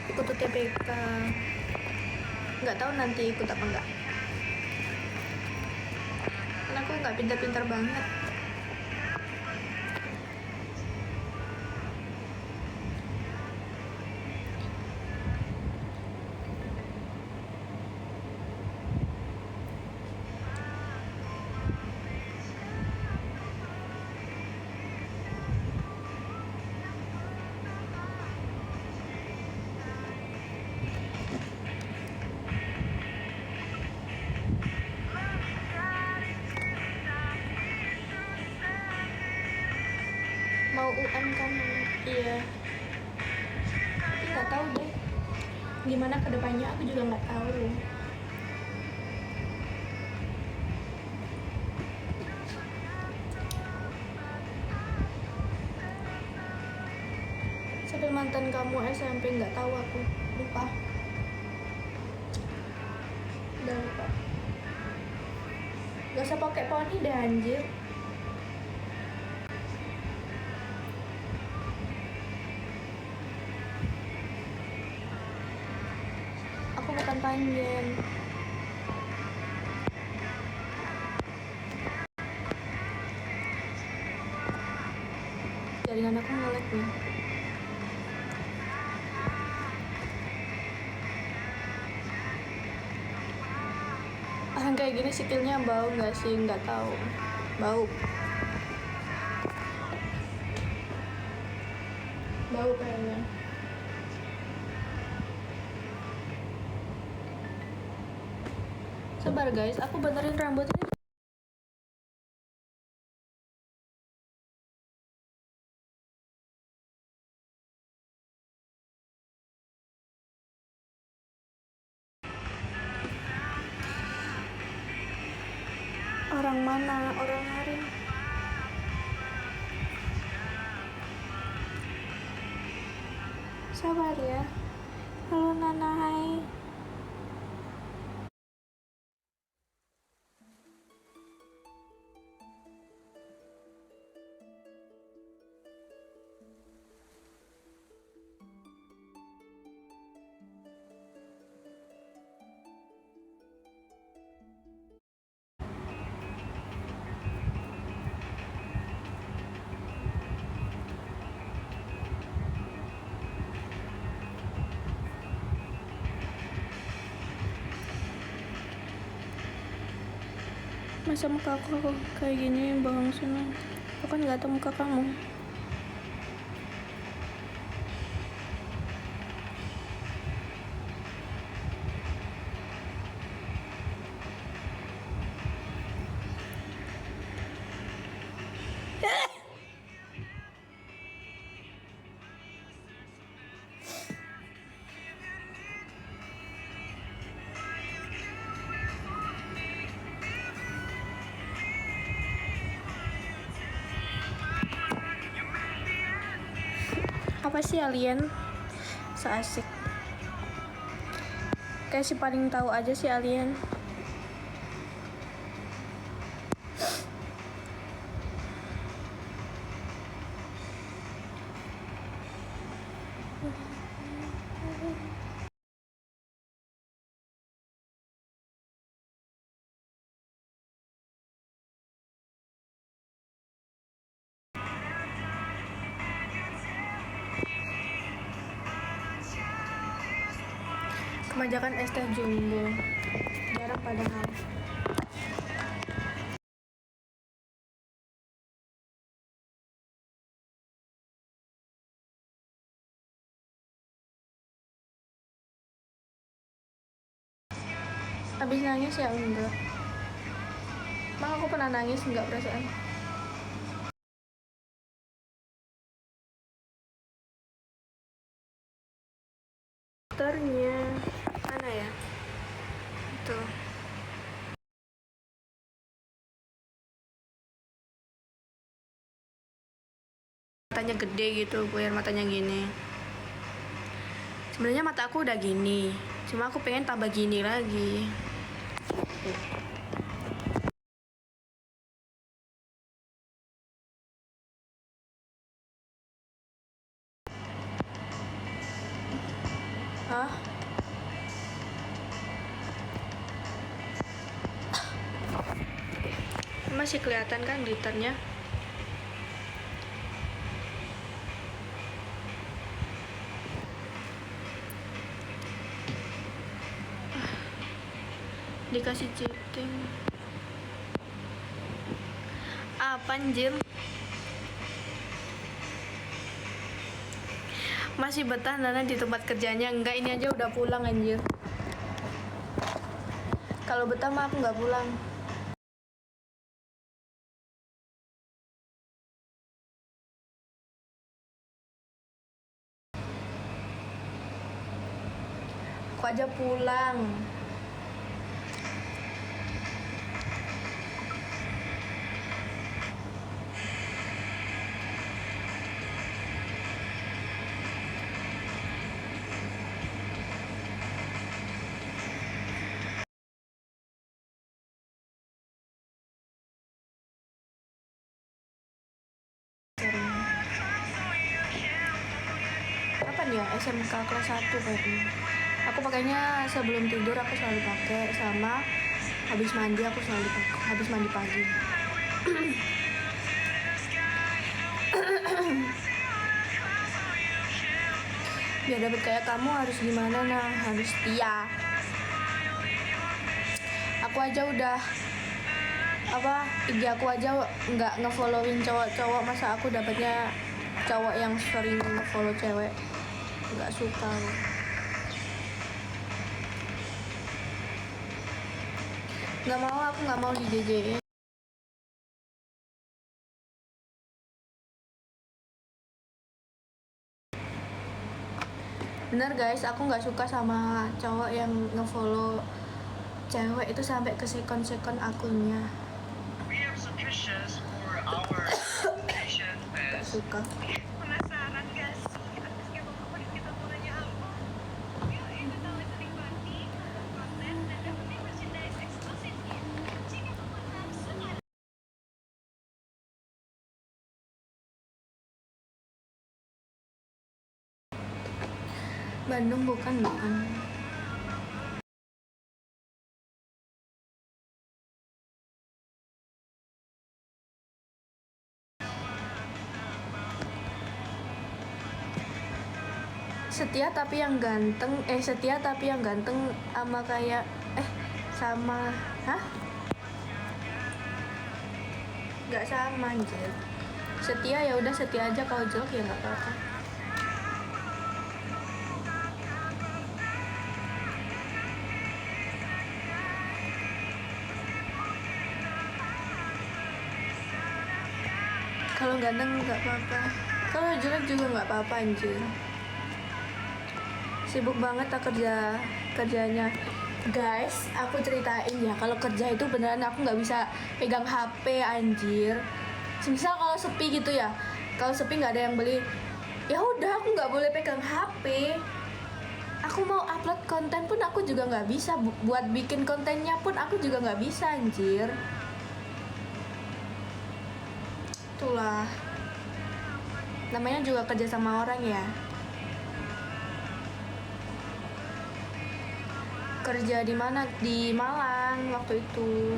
ikut UTBK. Nggak tahu nanti ikut apa enggak, karena aku nggak pintar-pintar banget. Mau UN kan? Iya, tapi nggak tahu deh gimana kedepannya, aku juga nggak tahu. Siapa mantan kamu SMP? Nggak tahu, aku lupa. Udah lupa. Gak usah pakai poni deh anjir. Aku bukan panjen. Jaringan aku nge-lag nih. Orang kayak gini sikilnya bau nggak sih? Nggak tahu. Bau. Bau kayaknya. Sabar guys, aku benerin rambutnya. Orang mana? Orang hari. Sabar ya. Halo Nana, hai. Masa muka aku kayak gini bang senang? Aku kan nggak tahu muka kamu. Apa sih alien? Seasik. Kayak si paling tahu aja sih alien. Kebanyakan es teh jumbo. Jarang padahal. Habis nangis ya enggak. Emang aku pernah nangis enggak perasaan? Dokternya mana ya? Tuh. Matanya gede gitu, biar matanya gini. Sebenarnya mata aku udah gini, cuma aku pengen tambah gini lagi. Hah? Masih kelihatan kan glitternya? Dikasih cheating. Apa anjir? Masih betah Nana di tempat kerjanya? Enggak, ini aja udah pulang anjir. Kalau betah mah aku nggak pulang. Aku aja pulang. Kapan ya? SMK kelas 1 kayaknya. Aku pakainya sebelum tidur, aku selalu pakai, sama habis mandi aku selalu pakai, habis mandi pagi. Biar dapet kayak kamu harus gimana? Nah, harus setia. Aku aja udah IG aku aja nggak ngefollowin cowok-cowok, masa aku dapetnya cowok yang sering ngefollow cewek? Nggak suka. Nggak mau, aku nggak mau di JJ. Bener guys, aku nggak suka sama cowok yang ngefollow cewek itu sampai ke sekon-sekon akunnya. Gak suka. Penasaran gak sih? Artis K-pop favorit kita mulanya apa? Yuk ikutan listening party, konten, dan dapetin merchandise eksklusifnya. Jika pemenang sekarang. Bandung bukan. Setia tapi yang ganteng sama kayak sama. Hah? Nggak sama anjir. Setia ya udah setia aja, kalau jelek ya nggak apa-apa. Kalau ganteng nggak apa-apa, kalau jelek juga nggak apa-apa anjir. Sibuk banget tak kerjanya guys. Aku ceritain ya, kalau kerja itu beneran aku nggak bisa pegang HP anjir. Misal kalau sepi gitu ya, kalau sepi nggak ada yang beli, ya udah aku nggak boleh pegang HP. Aku mau upload konten pun aku juga nggak bisa, buat bikin kontennya pun aku juga nggak bisa anjir. Itulah namanya juga kerja sama orang ya. Kerja di mana? Di Malang waktu itu.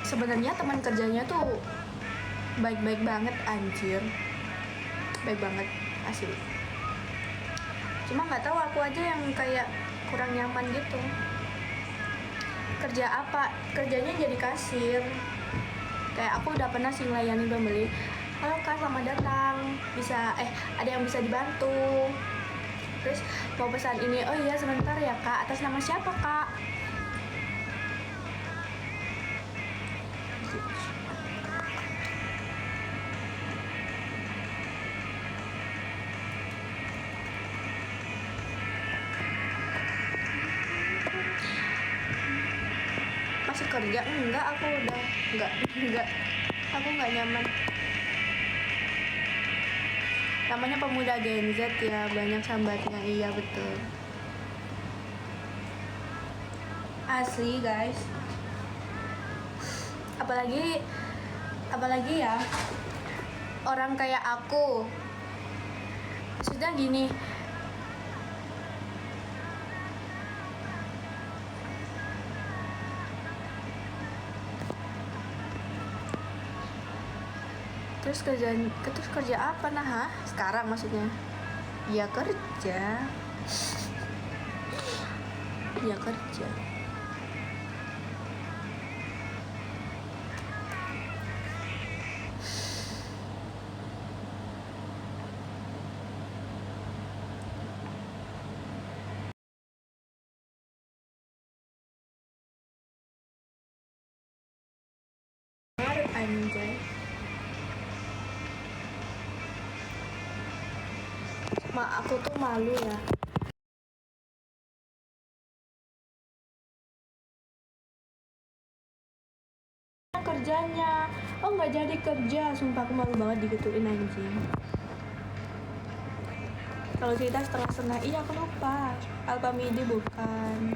Sebenarnya teman kerjanya tuh baik-baik banget anjir, baik banget asli. Cuma nggak tahu, aku aja yang kayak kurang nyaman gitu. Kerjanya jadi kasir. Kayak aku udah pernah sih ngelayanin pembeli. Halo kak, selamat datang, bisa ada yang bisa dibantu? Terus mau pesan ini, oh iya sebentar ya kak, atas nama siapa kak? Masih kerja? Enggak, aku udah enggak, aku nggak nyaman. Namanya pemuda Gen Z ya, banyak sambatnya. Iya betul, asli guys. apalagi ya orang kayak aku. Maksudnya gini, terus kerja apa sekarang maksudnya? Ya kerja. Ya kerja. Anjay. Aku tuh malu ya. Kerjanya, oh nggak jadi kerja, sumpah aku malu banget digituin anjing. Kalau cerita setengah-setengah, iya aku lupa. Alpamidi bukan.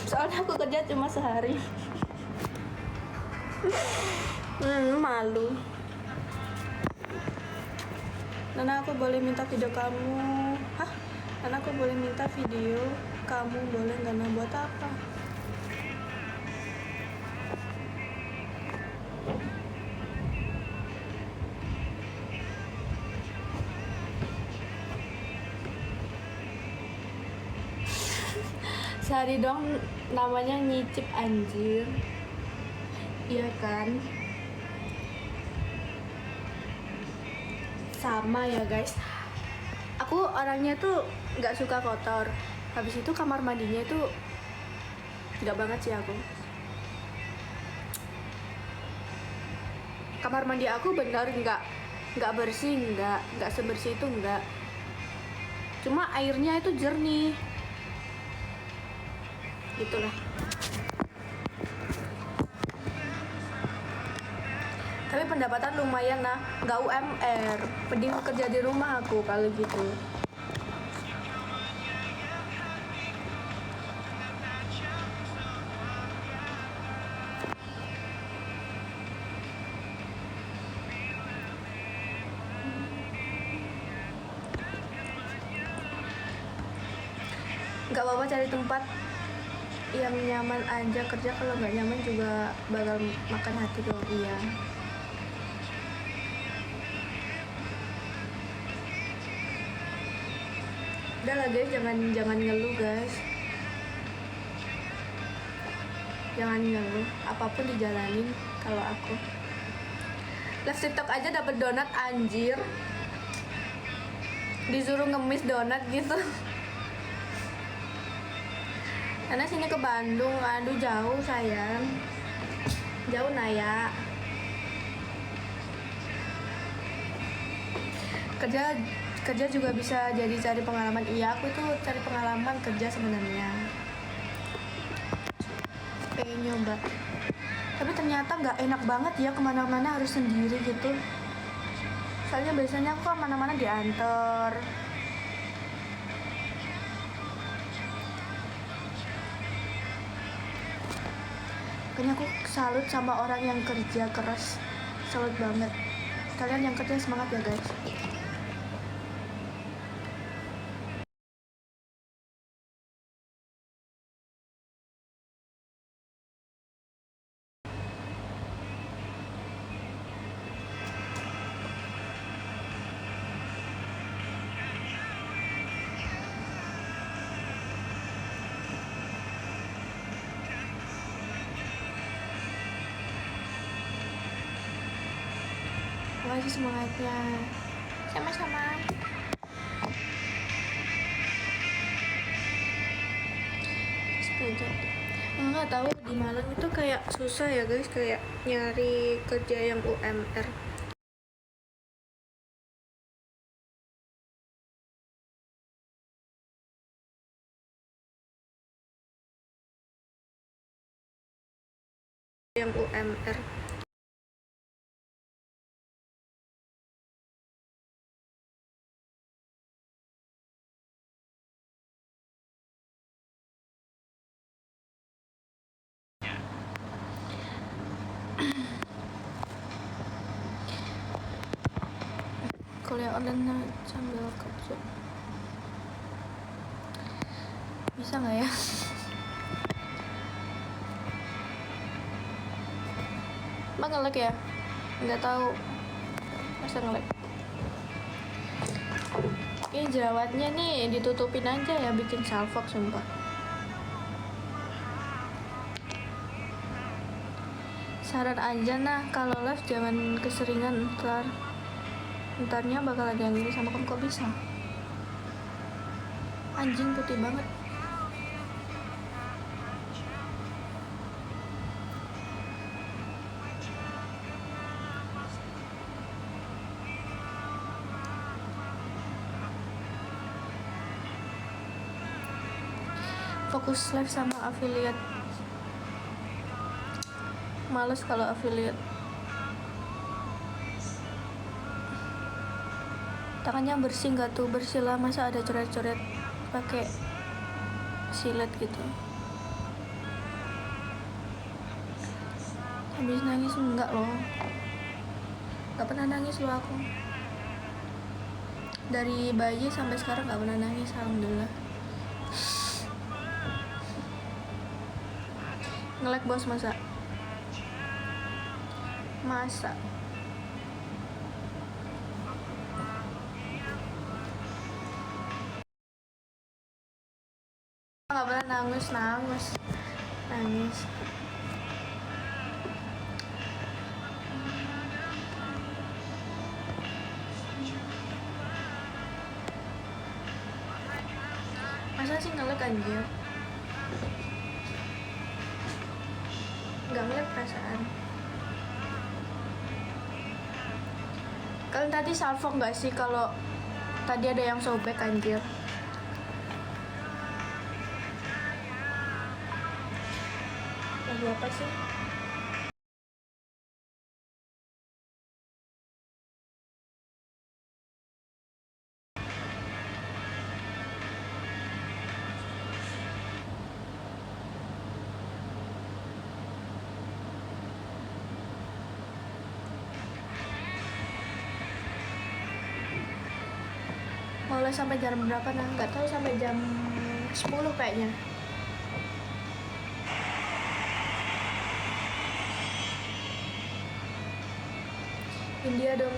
Soalnya aku kerja cuma sehari. Malu. Nana, aku boleh minta video kamu? Hah? Nana, aku boleh minta video kamu, boleh nggak? Nah, buat apa? Sehari dong namanya nyicip anjir. Iya kan? Sama ya guys, aku orangnya tuh nggak suka kotor. Habis itu kamar mandinya itu tidak banget sih aku. Kamar mandi aku benar nggak bersih, nggak sebersih itu nggak. Cuma airnya itu jernih. Gitulah. Tapi pendapatan lumayan nah, nggak UMR. Mending kerja di rumah aku kalau gitu. Nggak apa-apa cari tempat yang nyaman aja kerja, kalau nggak nyaman juga bakal makan hati dong. Iya. Udah lah guys, jangan ngeluh guys. Jangan ngeluh, apapun dijalanin. Kalau aku live TikTok aja dapat donat anjir. Disuruh ngemis donat gitu. Karena sini ke Bandung, aduh jauh sayang. Jauh Naya. Kerja juga bisa jadi cari pengalaman. Iya, aku tuh cari pengalaman kerja sebenarnya. Pengen nyoba. Tapi ternyata nggak enak banget ya, kemana-mana harus sendiri gitu. Soalnya biasanya aku kemana-mana diantar. Makanya aku salut sama orang yang kerja keras. Salut banget. Kalian yang kerja semangat ya guys. Makasih semangatnya. Sama-sama. Sepeda. Nggak tahu di Malang itu kayak susah ya guys, kayak nyari kerja yang UMR. Yang UMR. kuliah online sambil kerja. Bisa nggak ya? Mbak nge-lag ya? Nggak tahu. Masa nge-lag? Ini jerawatnya nih ditutupin aja ya, bikin salfok sumpah. Saran aja nah, kalau live jangan keseringan, ntarnya bakal ada yang ini sama kamu. Kok bisa? Anjing putih banget. Fokus live sama affiliate. Males kalau affiliate. Tangannya bersih nggak tuh? Bersih lah, masa ada coret-coret pakai silet gitu. Habis nangis enggak loh, nggak pernah nangis loh aku. Dari bayi sampai sekarang nggak pernah nangis, alhamdulillah. Nge-lag bos, masa nggak pernah nangis. Masa sih nge-lag anjir? Nggak nge-lag perasaan. Kalian tadi salfok nggak sih kalau tadi ada yang sobek anjir? Lagu apa sih? Mulai sampai jam berapa nah? Nggak tahu, sampai jam 10 kayaknya. India dong.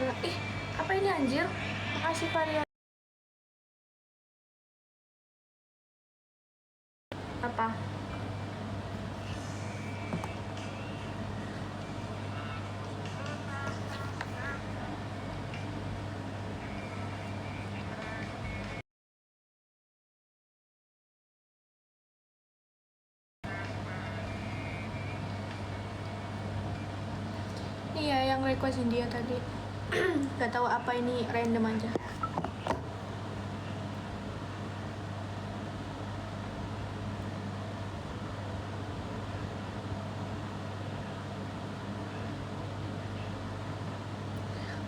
Apa ini anjir? Makasih varian. Apa? Iya, yang request India tadi. Gak tahu apa ini, random aja.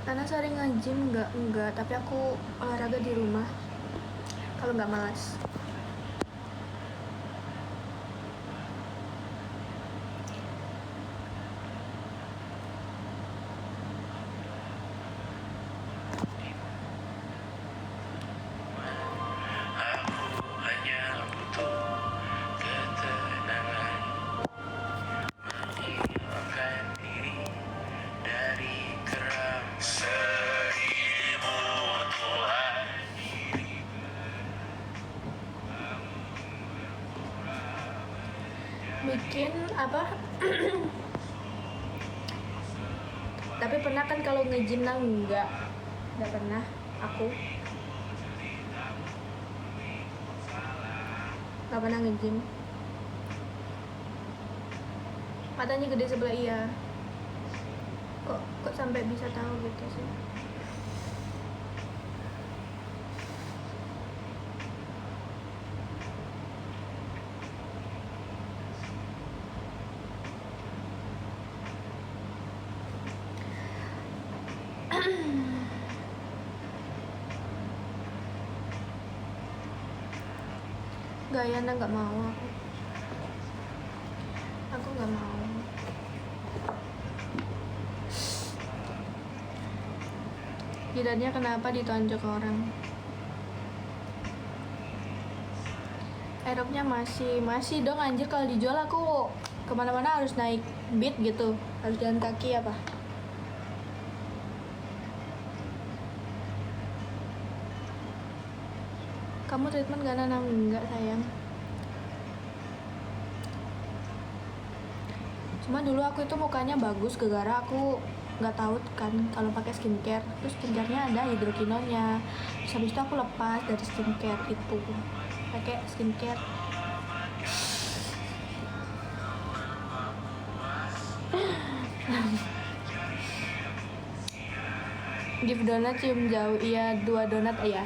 Karena sering nge-gym enggak, tapi aku olahraga di rumah kalau nggak malas. Aku hanya butuh ketenangan, menghilangkan diri dari keram seribu Tuhan. Bikin apa? Tapi pernah kan kalau nge-gym lah? Nggak pernah aku. Nggak pernah nge-gym. Matanya gede sebelah, iya. Kok sampai bisa tahu gitu sih? Gayana nggak mau aku. Aku nggak mau. jidatnya kenapa ditonjok orang. Aeropnya masih dong anjir. Kalau dijual aku kemana-mana harus naik beat gitu, harus jalan kaki apa. Kamu treatment gak nanam? Enggak sayang. Cuma dulu aku itu mukanya bagus gara-gara aku nggak tahu kan kalau pakai skincare. Terus skincarenya ada hidrokinonnya. Terus habis itu aku lepas dari skincare itu, pakai skincare. Give donat cium jauh. Iya 2 donat ya.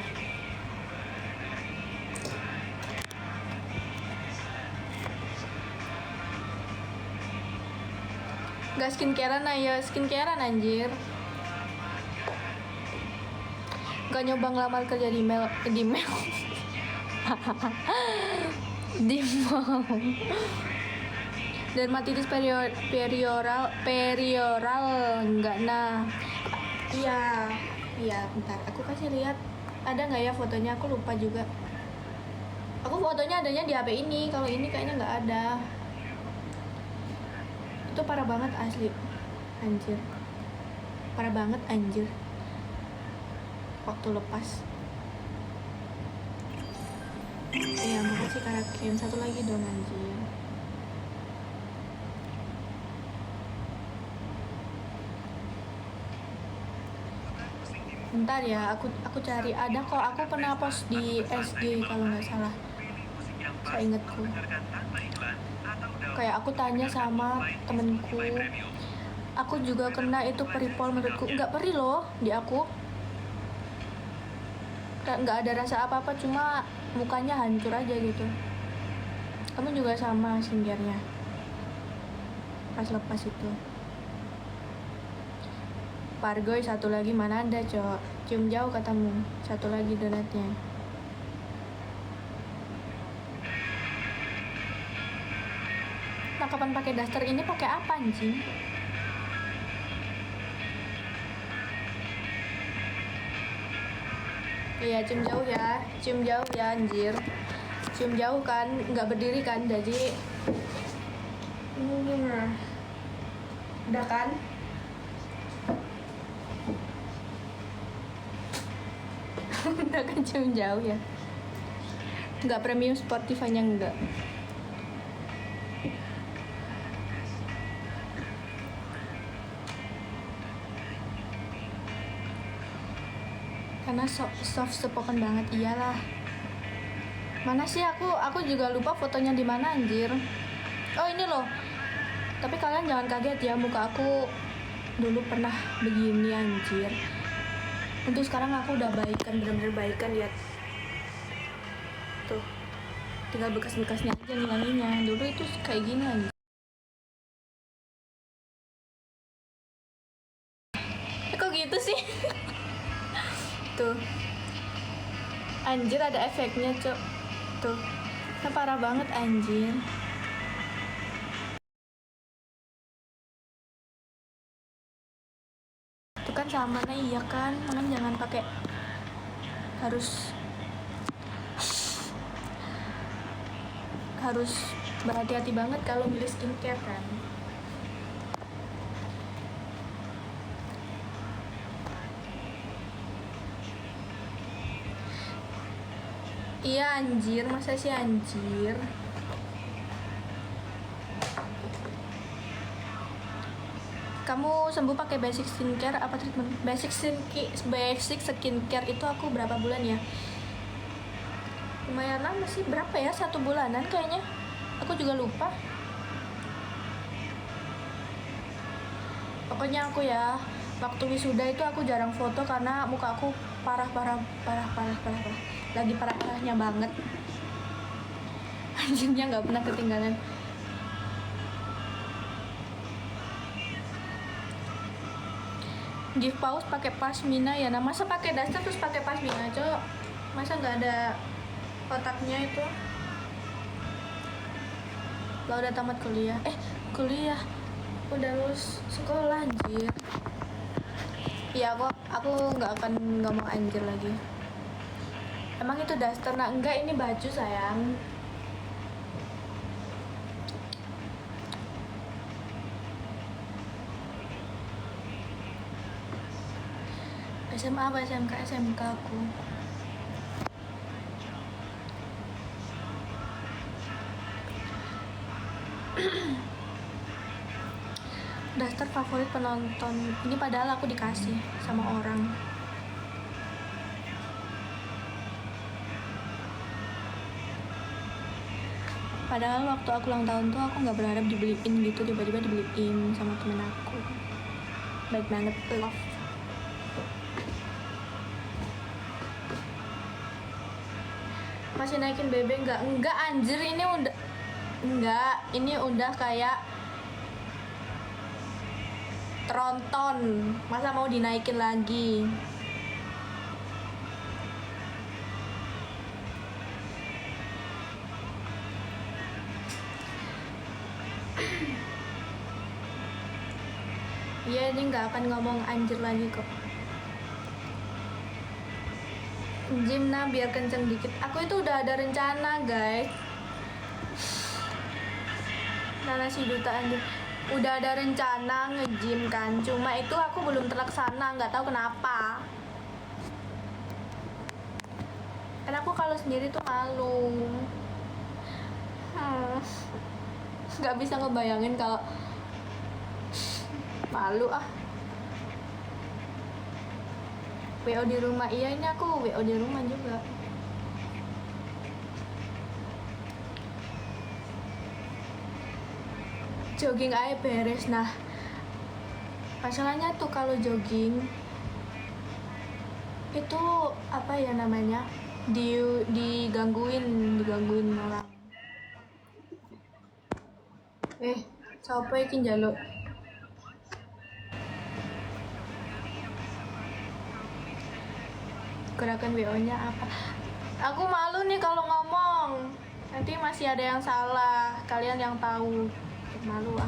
Gak skincarean aja, skincarean anjir. Gak nyoba ngelamar kerja di mail di mall. Dermatitis perioral enggak. Nah iya bentar aku kasih lihat, ada nggak ya fotonya, aku lupa juga. Aku fotonya adanya di HP ini, kalau ini kayaknya nggak ada. Itu parah banget asli anjir, parah banget anjir waktu lepas. Iya makasih Karaken, satu lagi dong anjir. Bentar ya, aku cari. Ada kok, aku pernah post di SG kalau nggak salah, saya ingatku. Kayak aku tanya sama temenku, aku juga kena itu peripol, menurutku nggak perih loh di aku. Nggak ada rasa apa-apa, cuma mukanya hancur aja gitu. Kamu juga sama skincare-nya pas lepas itu. Pargoy satu lagi, mana ada cok, cium jauh katamu. Satu lagi donatnya. Nah kapan pakai daster ini, pakai apa anjing? Iya cium jauh ya anjir. Cium jauh kan, nggak berdiri kan, jadi udah kan. Udah kan cium jauh ya. Nggak premium Spotify-nya enggak. Karena soft spoken banget. Iyalah. Mana sih aku juga lupa fotonya di mana anjir. Oh ini loh. Tapi kalian jangan kaget ya, muka aku dulu pernah begini anjir. Untuk sekarang aku udah baikan, bener-bener baikan, lihat. Tuh. Tinggal bekas-bekasnya aja ngilanginnya. Dulu itu kayak gini anjir. Kok gitu sih? Tuh. Anjir ada efeknya, Cok. Tuh. Nah, parah banget anjir. Itu kan sama, nah iya kan. Makanya jangan pakai, harus berhati-hati banget kalau milih skincare kan. Iya anjir, masa sih anjir. Kamu sembuh pakai basic skincare apa treatment? Basic skincare itu aku berapa bulan ya? Lumayan lama sih, berapa ya? 1 bulanan kayaknya. Aku juga lupa. Pokoknya aku ya, waktu wisuda itu aku jarang foto karena muka aku parah. Lagi parah-parahnya banget. Anjingnya nggak pernah ketinggalan. Give pause pakai pasmina ya. Nah masa pakai daster terus pakai pasmina, Cok? Masa nggak ada otaknya itu? Lo udah tamat kuliah? Kuliah udah lulus sekolah anjir. Iya, aku nggak akan ngomong anjir lagi. Emang itu daster? Nah, enggak, ini baju sayang. SMA apa SMK? SMK aku. Daster favorit penonton. Ini padahal aku dikasih sama orang. Padahal waktu aku ulang tahun tuh aku nggak berharap dibeliin gitu, tiba-tiba dibeliin sama temen aku. Baik banget, love. Masih naikin BB nggak? Enggak anjir, ini udah enggak, ini udah kayak tronton. Masa mau dinaikin lagi? Iya, ini nggak akan ngomong anjir lagi kok. Gym nah biar kenceng dikit. Aku itu udah ada rencana guys. Nana si duta anjir. Udah ada rencana nge-gym kan. Cuma itu aku belum terlaksana, nggak tahu kenapa. Karena aku kalau sendiri tuh malu. Nggak bisa ngebayangin kalau malu ah. WO di rumah, iya ini aku WO di rumah juga. Jogging aja beres. Nah, masalahnya tuh kalau jogging itu apa ya namanya, digangguin orang. Siapa iki njaluk? Gerakan WO-nya apa? Aku malu nih kalau ngomong. Nanti masih ada yang salah. Kalian yang tahu. Malu ah.